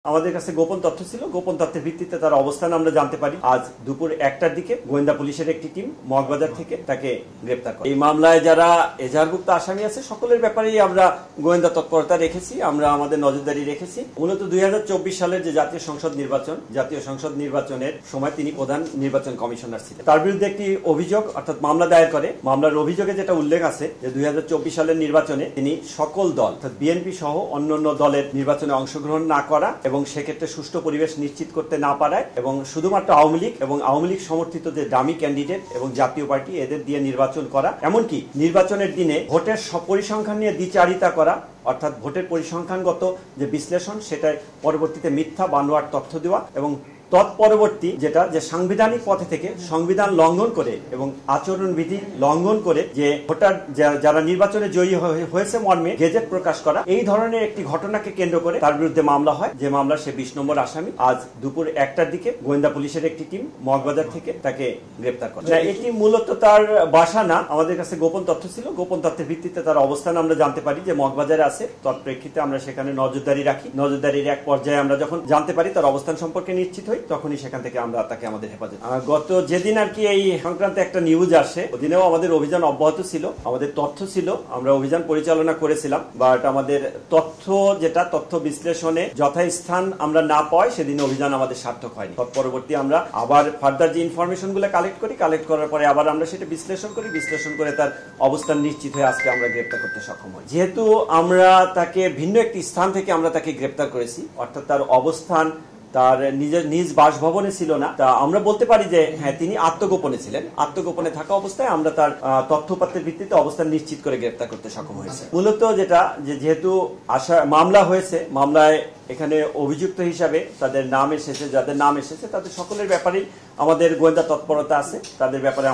আমাদের কাছে গোপন তথ্য ছিল। গোপন তথ্যের ভিত্তিতে তার অবস্থান আমরা জানতে পারি। আজ দুপুর 1টার দিকে গোয়েন্দা পুলিশের একটি টিম মগবাজার থেকে তাকে গ্রেপ্তার করে। এই মামলায় যারা এজাহারভুক্ত আসামি আছে সকলের ব্যাপারেই আমরা গোয়েন্দা তৎপরতা রেখেছি, আমরা আমাদের নজরদারি রেখেছি। মূলত 2024 সালের যে জাতীয় সংসদ নির্বাচনের সময় তিনি প্রধান নির্বাচন কমিশনার ছিলেন। তার বিরুদ্ধে একটি অভিযোগ অর্থাৎ মামলা দায়ের করে। মামলার অভিযোগে যেটা উল্লেখ আছে যে 2024 সালের নির্বাচনে তিনি সকল দল অর্থাৎ বিএনপি সহ অন্যান্য দলের নির্বাচনে অংশগ্রহণ না করা এবং সেক্ষেত্রে সুষ্ঠু পরিবেশ নিশ্চিত করতে না পারায় এবং শুধুমাত্র আওয়ামী লীগ এবং আওয়ামী লীগ সমর্থিত যে দামি ক্যান্ডিডেট এবং জাতীয় পার্টি এদের দিয়ে নির্বাচন করা, এমনকি নির্বাচনের দিনে ভোটের পরিসংখ্যান নিয়ে দ্বিচারিতা করা অর্থাৎ ভোটের পরিসংখ্যানগত যে বিশ্লেষণ সেটা পরবর্তীতে মিথ্যা বানোয়াট তথ্য দেওয়া এবং তৎপরবর্তী যেটা যে সাংবিধানিক পথে থেকে সংবিধান লঙ্ঘন করে এবং আচরণবিধি লঙ্ঘন করে যে ভোটার যারা নির্বাচনে জয়ী হয়েছে মর্মে গেজেট প্রকাশ করা, এই ধরনের একটি ঘটনাকে কেন্দ্র করে তার বিরুদ্ধে মামলা হয়। যে মামলা সে 20 নম্বর আসামি। আজ দুপুর 1টার দিকে গোয়েন্দা পুলিশের একটি টিম মগবাজার থেকে তাকে গ্রেপ্তার করে। এটি মূলত তার বাসা না, আমাদের কাছে গোপন তথ্য ছিল। গোপন তথ্যের ভিত্তিতে তার অবস্থান আমরা জানতে পারি যে মগবাজারে আছে। তৎপ্রেক্ষিতে আমরা সেখানে নজরদারি রাখি। নজরদারির এক পর্যায়ে আমরা যখন জানতে পারি তার অবস্থান সম্পর্কে নিশ্চিত হই, তখনই সেখান থেকে আমরা তাকে আমাদের হেফাজত। গত যেদিন আর কি এই সংক্রান্ত একটা নিউজ আসে, ওদিনেও আমাদের অভিযান অব্যাহত ছিল, আমাদের তথ্য ছিল, আমরা অভিযান পরিচালনা করেছিলাম। বাট আমাদের তথ্য বিশ্লেষণে যথাস্থান আমরা না পাই, সেদিন অভিযান আমাদের সার্থক হয়নি। পরবর্তী আমরা আবার ফার্দার যে ইনফরমেশন গুলো কালেক্ট করার পরে আবার আমরা সেটা বিশ্লেষণ করে তার অবস্থান নিশ্চিত হয়ে আজকে আমরা গ্রেপ্তার করতে সক্ষম হই। যেহেতু আমরা তাকে ভিন্ন একটি স্থান থেকে আমরা তাকে গ্রেপ্তার করেছি, অর্থাৎ তার অবস্থান তার নিজ বাসভবনে ছিল না, তা আমরা বলতে পারি যে হ্যাঁ তিনি আত্মগোপনে ছিলেন। আত্মগোপনে থাকা অবস্থায় আমরা তার তথ্যপাত্রের ভিত্তিতে অবস্থান নিশ্চিত করে গ্রেপ্তার করতে সক্ষম হয়েছে। মূলত যেহেতু মামলা হয়েছে, মামলায় এখানে অভিযুক্ত হিসাবে যাদের নাম এসেছে তাদের সকলের ব্যাপারেই আমাদের গোয়েন্দা তৎপরতা আছে। তাদের ব্যাপারে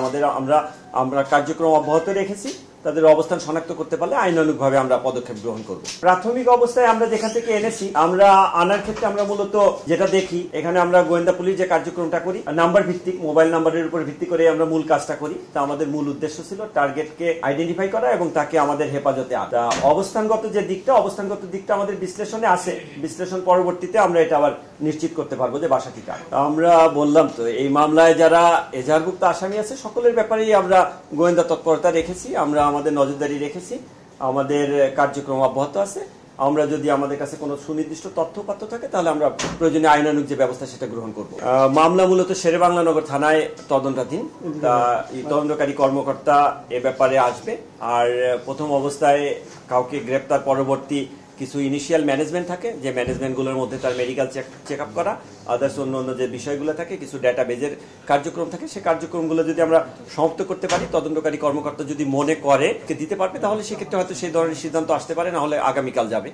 আমরা কার্যক্রম অব্যাহত রেখেছি। তাদের অবস্থান শনাক্ত করতে পারলে আইনানুগভাবে আমরা পদক্ষেপ গ্রহণ করব। প্রাথমিক অবস্থায় আমরা যেখান থেকে এনেছি, আমরা আনার ক্ষেত্রে আমরা মূলত যেটা দেখি, এখানে আমরা গোয়েন্দা পুলিশ যে কার্যক্রমটা করি নাম্বার ভিত্তিক, মোবাইল নাম্বারের উপর ভিত্তি করে আমরা মূল কাজটা করি। তা আমাদের মূল উদ্দেশ্য ছিল টার্গেটকে আইডেন্টিফাই করা এবং তাকে আমাদের হেফাজতে আনা। অবস্থানগত দিকটা আমাদের বিশ্লেষণে আসে। বিশ্লেষণ পরবর্তীতে আমরা এটা আবার নিশ্চিত করতে পারবো যে বাসাটি কার। আমরা বললাম তো এই মামলায় যারা এজাহারভুক্ত আসামি আছে সকলের ব্যাপারেই আমরা গোয়েন্দা তৎপরতা রেখেছি, আমরা আমাদের নজরদারি রেখেছি, আমাদের কার্যক্রম অব্যাহত আছে। আমরা যদি আমাদের কাছে কোনো সুনির্দিষ্ট তথ্যপাত্র থাকে তাহলে আমরা প্রয়োজনীয় আইনানুগ যে ব্যবস্থা সেটা গ্রহণ করব। মামলা মূলত শেরেবাংলানগর থানায় তদন্তাধীন। এই তদন্তকারী কর্মকর্তা এ ব্যাপারে আসবে। আর প্রথম অবস্থায় কাউকে গ্রেপ্তার পরবর্তী কিছু ইনিশিয়াল ম্যানেজমেন্ট থাকে, যে ম্যানেজমেন্টগুলোর মধ্যে তার মেডিকেল চেক আপ করা, আদার্স অন্য যে বিষয়গুলো থাকে, কিছু ডেটাবেজের কার্যক্রম থাকে, সেই কার্যক্রমগুলো যদি আমরা সমাপ্ত করতে পারি, তদন্তকারী কর্মকর্তা যদি মনে করে দিতে পারবে, তাহলে সেক্ষেত্রে হয়তো সেই ধরনের সিদ্ধান্ত আসতে পারে, না হলে আগামীকাল যাবে।